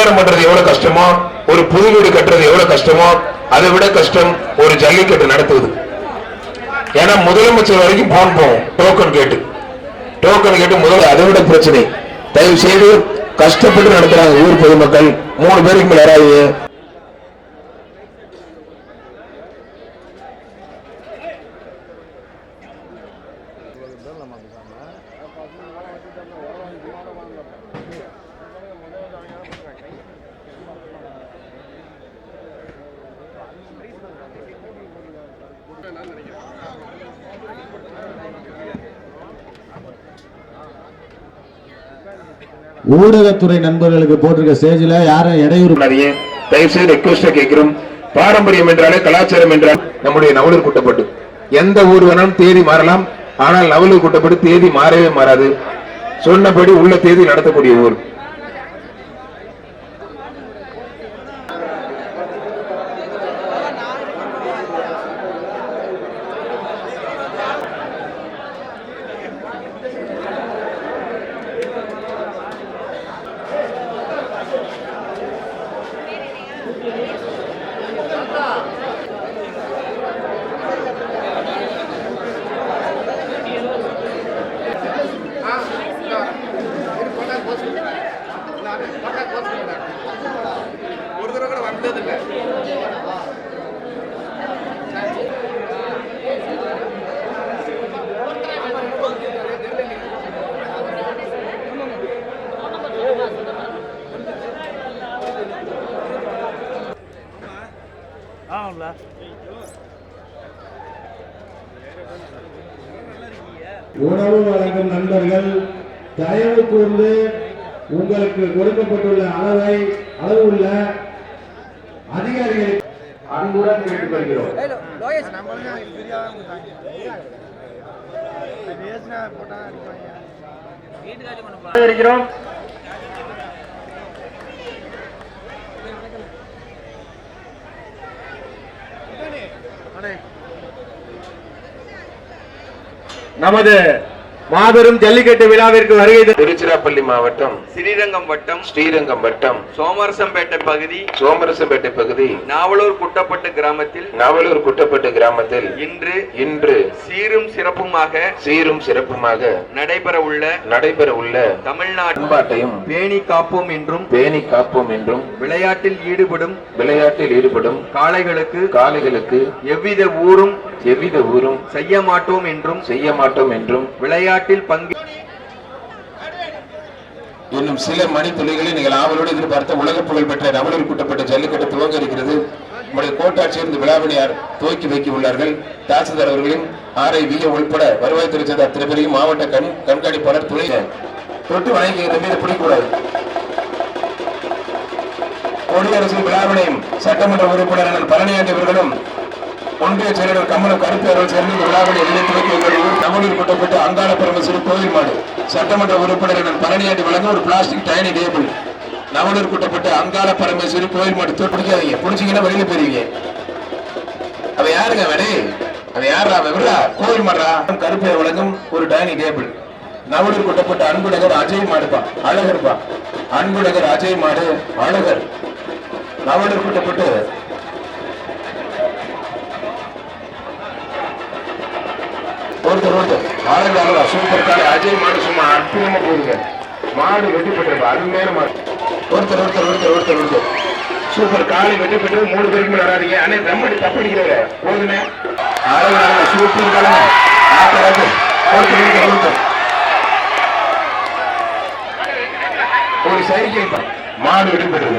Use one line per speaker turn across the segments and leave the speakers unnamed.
கல்யாணம் பண்றது எவ்வளவு கஷ்டமோ, ஒரு புது வீடு கட்டுறது எவ்வளவு கஷ்டமோ, அதை விட கஷ்டம் ஒரு ஜல்லிக்கட்டு நடத்துவது. ஏன்னா முதலமைச்சர் வரைக்கும் போன் போகும் டோக்கன் கேட்டு முதல்ல, அதை விட பிரச்சனை. தயவு செய்து கஷ்டப்பட்டு நடத்துறாங்க ஊர் பொதுமக்கள். 3 பேருக்கு மேல யாராவது
ஊடகத்துறை நண்பர்களுக்கு போட்டிருக்க ஸ்டேஜ்ல யாரும் இடையூறு
தயவுசெய்து ரெக்வெஸ்டா கேட்கிறோம். பாரம்பரியம் என்றாலே கலாச்சாரம் என்றால் நம்முடைய நவலூர் குட்டப்பட்டு எந்த ஊர் வேணாலும் தேதி மாறலாம். ஆனால் நவலூர் குட்டப்பட்டு தேதி மாறவே மாறாது. சொன்னபடி உள்ள தேதி நடத்தக்கூடிய ஊர்.
உணவு வழங்கும் நண்பர்கள் தயவு கூர்ந்து உங்களுக்கு கொடுக்கப்பட்டுள்ள அளவு உள்ள அதிகாரிகளை
அன்புடன் கேட்டுக்கொள்கிறோம்.
நமது மாபெரும் ஜல்லிக்கட்டு விழாவிற்கு வருகை
திருச்சிராப்பள்ளி மாவட்டம்
ஸ்ரீரங்கம் வட்டம் சோமரசம்பேட்டை பகுதி நாவலூர் குட்டப்பட்டு கிராமத்தில் இன்று சீரும் சிறப்புமாக நடைபெற உள்ள தமிழ்நாட்டையும் பேணி காப்போம் என்றும் விளையாட்டில் ஈடுபடும் காளைகளுக்கு எவ்வித ஊரும் செய்ய மாட்டோம் என்றும் விளையாட்டில் பங்கு.
இன்னும் சில மணித்துளிகளில் நீங்கள் ஆவலோடு எதிர்பார்த்த உலக புகழ் பெற்ற நவலூர் குட்டப்பட்ட ஜல்லிக்கட்டு துவங்க இருக்கிறது. நம்முடைய கோட்டாட்சியர் இந்த விழாவினையார் துவக்கி வைக்க உள்ளார்கள். தாசில்தார் அவர்களையும் RIVA உள்பட வருவாய்த்துறை சேர்ந்த அத்தனை பேரையும் மாவட்ட கண்காணிப்பாளர் துணை தொட்டு வணங்குகிற மீது பிடிக்கூடாது. கொடியரசு விழாவினையும் சட்டமன்ற உறுப்பினர் பழனியாண்டி அவர்களும் ஒன்றிய செயலர் கமலம் கருப்பு அவர்கள் சேர்ந்து இந்த விழாவினை துவக்கி வைக்கிறார்கள். நவலூர் குட்டப்பட்டு அங்காள பரமேஸ்வரி கோவில் மாடு சட்டமன்ற உறுப்பினர் பழனியாண்டி வழங்க ஒரு plastic dining table. Navalur Kuttapattu Angala Parameswari கோவில் மாடு பிடிக்காதீங்க, பிடிச்சிங்கன்னா வெளியில போயிருவீங்க. அவ யாருங்க வேணே, அவ யாரா விடா கோவில் மாடா கருப்பு வழங்கும் ஒரு டைனிங் டேபிள். நவலூர் குட்டப்பட்டு அன்புநகர் அஜய் மாடுப்பா அழகர்பா, அன்புநகர் அஜய் மாடு அழகர். நவலூர் குட்டப்பட்டு ஒருத்தர் சூப்பர் காலை அஜய் மாடு சும்மா அற்புதமா போகுங்க. மாடு வெட்டி பெற்ற அருமையான மாடு. ஒருத்தர் சூப்பர் காலை வெட்டி பெற்றது. 3 பேருக்கு மேல வராதிங்க. ஆனா தம்மடி தப்படிக்கிறவங்க போதுமே. அழகான சூப்பர் காலை ஒரு சைக்கிள் மாடு வெட்டி பெற்றது.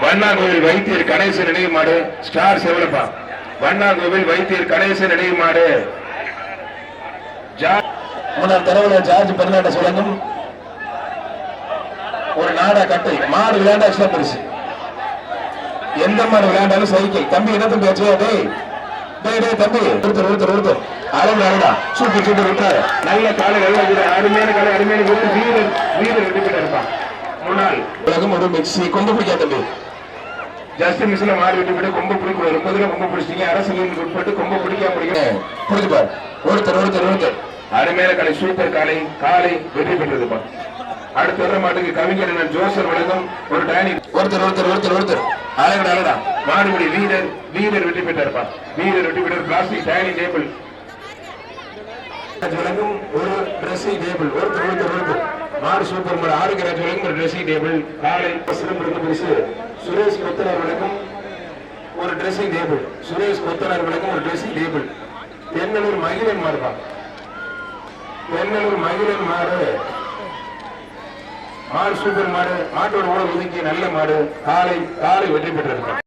வண்ணா கோவில் வைத்தியர் கணேசன் நினைவு மாடு ஸ்டார் செவலப்பா. வண்ணா கோவில் வைத்தியர் கணேசன் நினைவு மாடு. முன்னாள் தலைவர் ஜார்ஜ் பெர்னாண்டஸ் வழங்கும் ஒரு நாடா கட்டை மாடு விளையாண்டா எக்ஸ்ட்ரா பரிசு. எந்த மாடு விளையாண்டாலும் சைக்கிள். தம்பி என்ன தம்பி ஆச்சு? தம்பி ஒருத்தர் அழகா சூப்பர் விட்டாரு. நல்ல காலை அருமையான காலை அருமையான வீரர் வெற்றி இருப்பான். முன்னாள் உலகம் ஒரு மிக்சி கொண்டு பிடிக்கா தம்பி. ஜஸ்ட் மிஸ்ல மாறி விட்டு கொம்பு பிடிக்கூடாது. 30 ரூபாய் கொம்பு பிடிச்சிங்க. அரசியலுக்கு உட்பட்டு கொம்பு பிடிக்காம பிடிச்சுப்பார். ஒருத்தர் அருமையான காலை சூப்பர் காலை வெற்றி பெற்றதுப்பா. அடுத்த வர மாட்டுக்கு கவிஞர் ஜோசர் வழங்கும் ஒரு டைனி ஒருத்தர் அழகடா மாடுபடி வீரர் வெற்றி பெற்றார்ப்பா. வீரர் வெற்றி பெற்றார். பிளாஸ்டிக் டைனிங் டேபிள் வழங்கும் ஒரு ட்ரெஸ்ஸிங் டேபிள். ஒருத்தர் மாடு சூப்பர் மாடு ஆரோக்கியராஜ் வழங்கும் ஒரு ட்ரெஸ்ஸிங் டேபிள். காலை சிறப்பு பரிசு சுரேஷ் கொத்தனார் வழங்கும் ஒரு ட்ரெஸ்ஸிங் டேபிள். சுரேஷ் கொத்தனார் வழங்கும் ஒரு ட்ரெஸ்ஸிங் டேபிள். தென்னலூர் மகிழன் மாடுப்பா. தென்னலூர் மகிழன் மாடு சூப்பர் மாடு. மாட்டோட ஓட ஒதுக்கி நல்ல மாடு. காலை வெற்றி பெற்றிருக்கான்.